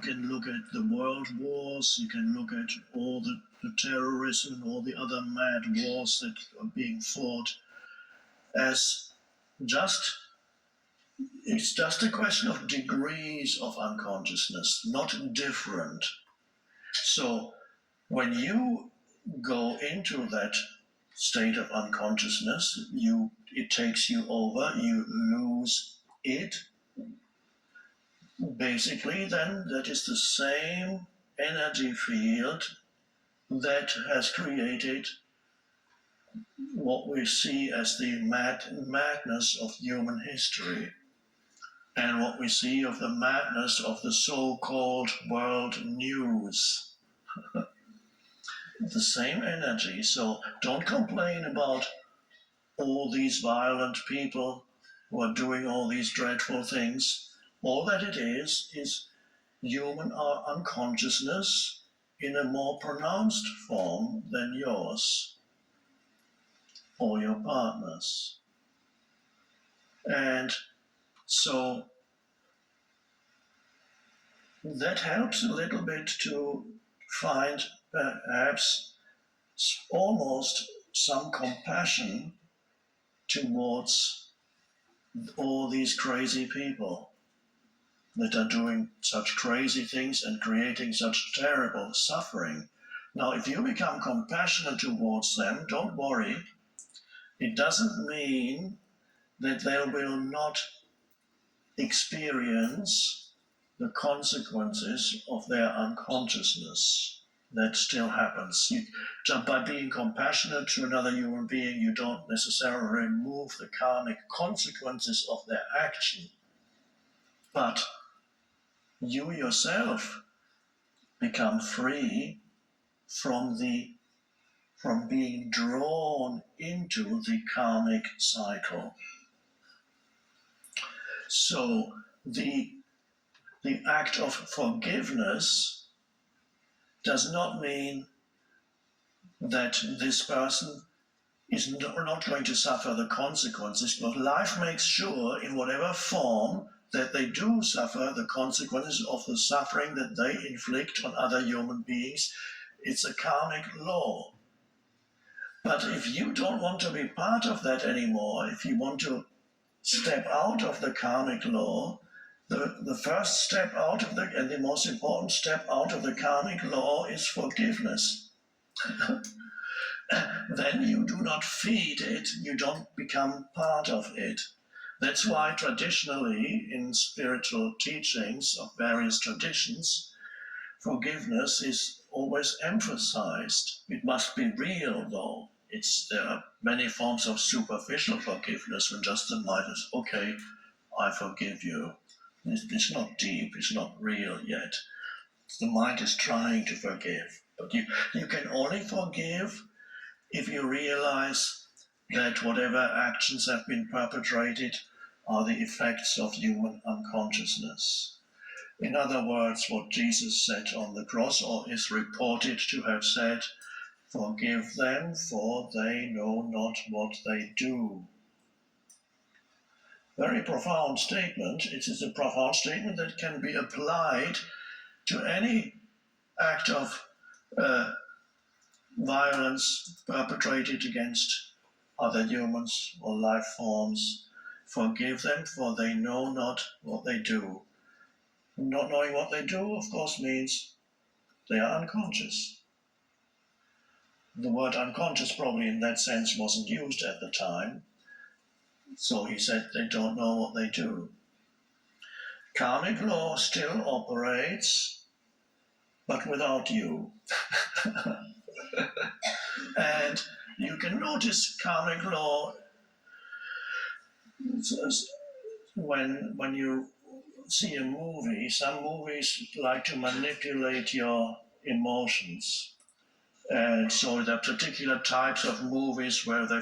can look at the world wars, you can look at all the terrorism and all the other mad wars that are being fought as it's just a question of degrees of unconsciousness, not different. So when you go into that state of unconsciousness, it takes you over, you lose it. Basically, then, that is the same energy field that has created what we see as the madness of human history, and what we see of the madness of the so-called world news. The same energy. So don't complain about all these violent people who are doing all these dreadful things. All that it is human unconsciousness in a more pronounced form than yours or your partner's. And so that helps a little bit to find perhaps almost some compassion towards all these crazy people that are doing such crazy things and creating such terrible suffering. Now, if you become compassionate towards them, don't worry. It doesn't mean that they will not experience the consequences of their unconsciousness. That still happens. By being compassionate to another human being, you don't necessarily remove the karmic consequences of their action. But you yourself become free from being drawn into the karmic cycle. So the act of forgiveness does not mean that this person is not going to suffer the consequences, but life makes sure, in whatever form, that they do suffer the consequences of the suffering that they inflict on other human beings. It's a karmic law. But if you don't want to be part of that anymore, if you want to step out of the karmic law, the first step out of and the most important step out of the karmic law is forgiveness. Then you do not feed it, you don't become part of it. That's why traditionally in spiritual teachings of various traditions, forgiveness is always emphasized. It must be real though. There are many forms of superficial forgiveness when just the mind is, okay, I forgive you. It's not deep, it's not real yet. The mind is trying to forgive. But you can only forgive if you realize that whatever actions have been perpetrated are the effects of human unconsciousness. In other words, what Jesus said on the cross, or is reported to have said, forgive them, for they know not what they do. Very profound statement. It is a profound statement that can be applied to any act of violence perpetrated against other humans or life forms. Forgive them, for they know not what they do. Not knowing what they do, of course, means they are unconscious. The word unconscious probably in that sense wasn't used at the time. So he said they don't know what they do. Karmic law still operates, but without you. And you can notice karmic law when you see a movie. Some movies like to manipulate your emotions. And so there are particular types of movies where they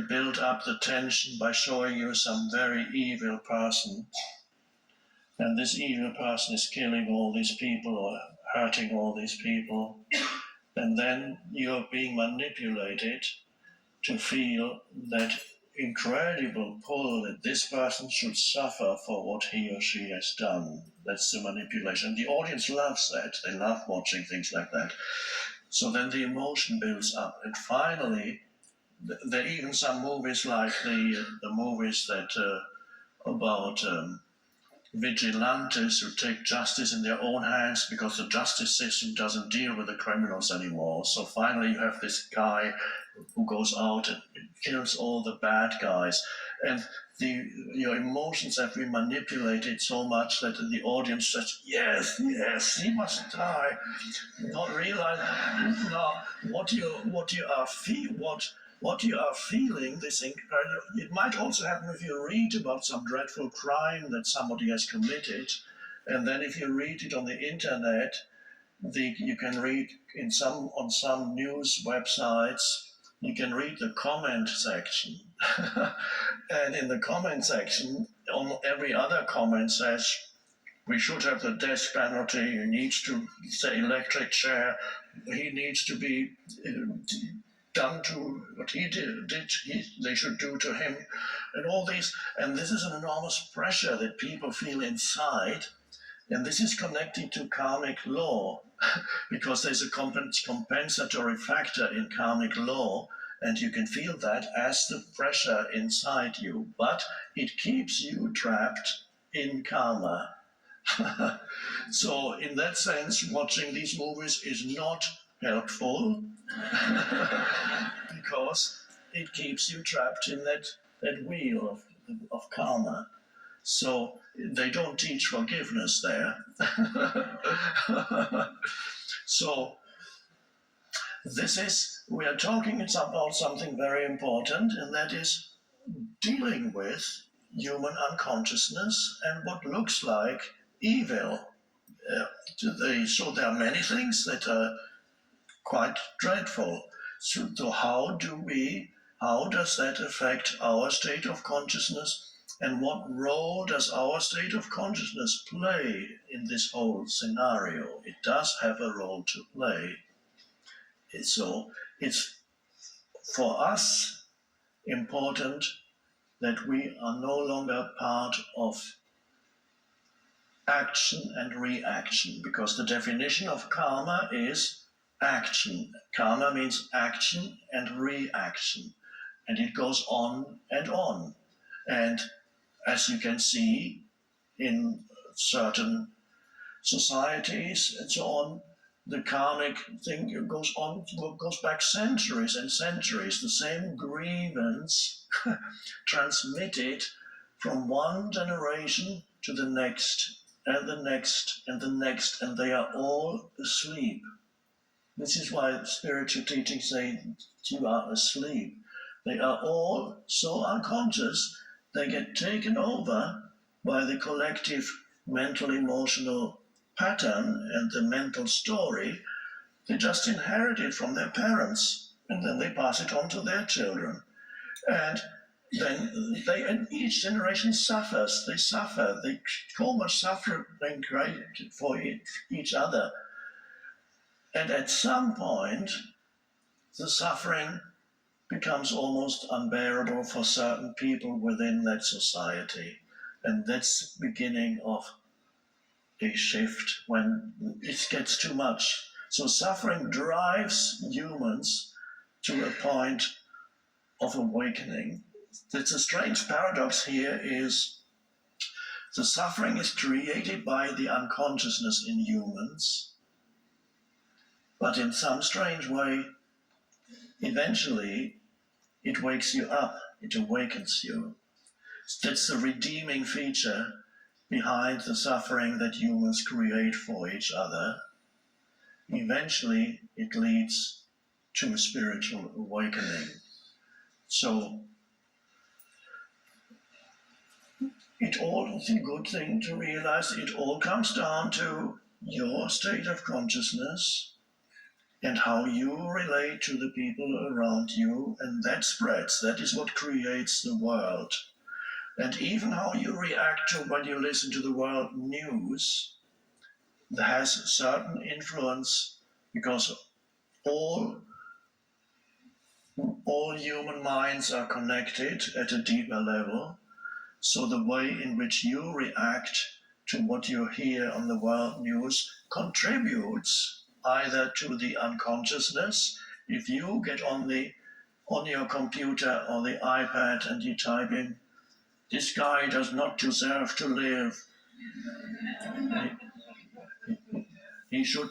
build up the tension by showing you some very evil person. And this evil person is killing all these people or hurting all these people. And then you're being manipulated to feel that incredible pull that this person should suffer for what he or she has done. That's the manipulation. The audience loves that. They love watching things like that. So then the emotion builds up. And finally, there are even some movies like the movies that about vigilantes who take justice in their own hands because the justice system doesn't deal with the criminals anymore. So finally you have this guy who goes out and kills all the bad guys. And your emotions have been manipulated so much that the audience says, yes, he must die. Not realize what you are feeling. It might also happen if you read about some dreadful crime that somebody has committed, and then if you read it on the internet, you can read on some news websites. You can read the comment section, and in the comment section, on every other comment says, we should have the death penalty. He needs to, say, electric chair. He needs to be done to what he did. They should do to him, and all these. And this is an enormous pressure that people feel inside, and this is connected to karmic law, because there's a compensatory factor in karmic law, and you can feel that as the pressure inside you, but it keeps you trapped in karma. So in that sense, watching these movies is not helpful because it keeps you trapped in that wheel of karma. So they don't teach forgiveness there. So we are talking about something very important, and that is dealing with human unconsciousness and what looks like evil. So there are many things that are quite dreadful. So how does that affect our state of consciousness, and what role does our state of consciousness play in this whole scenario? It does have a role to play. So it's for us important that we are no longer part of action and reaction, because the definition of karma is action. Karma means action and reaction, and it goes on and on. And as you can see in certain societies and so on, the karmic thing goes back centuries and centuries. The same grievance transmitted from one generation to the next and the next and the next, and they are all asleep. This is why spiritual teachings say you are asleep. They are all so unconscious, they get taken over by the collective mental emotional pattern and the mental story. They just inherit it from their parents, and then they pass it on to their children. And then each generation suffers. They suffer. They so much suffering for each other. And at some point, the suffering becomes almost unbearable for certain people within that society. And that's the beginning of a shift when it gets too much. So suffering drives humans to a point of awakening. It's a strange paradox here is the suffering is created by the unconsciousness in humans, but in some strange way, eventually it wakes you up, it awakens you. That's the redeeming feature behind the suffering that humans create for each other. Eventually it leads to a spiritual awakening. So it's a good thing to realize it all comes down to your state of consciousness and how you relate to the people around you, and that spreads. That is what creates the world. And even how you react to when you listen to the world news has a certain influence, because all All human minds are connected at a deeper level, so the way in which you react to what you hear on the world news contributes either to the unconsciousness. If you get on your computer or the iPad and you type in, "This guy does not deserve to live. He should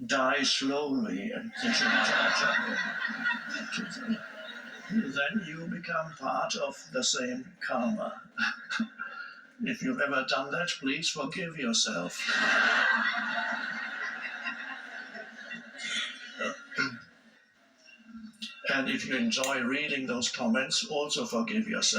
die slowly, and they should torture him," then you become part of the same karma. If you've ever done that, please forgive yourself. And if you enjoy reading those comments, also forgive yourself.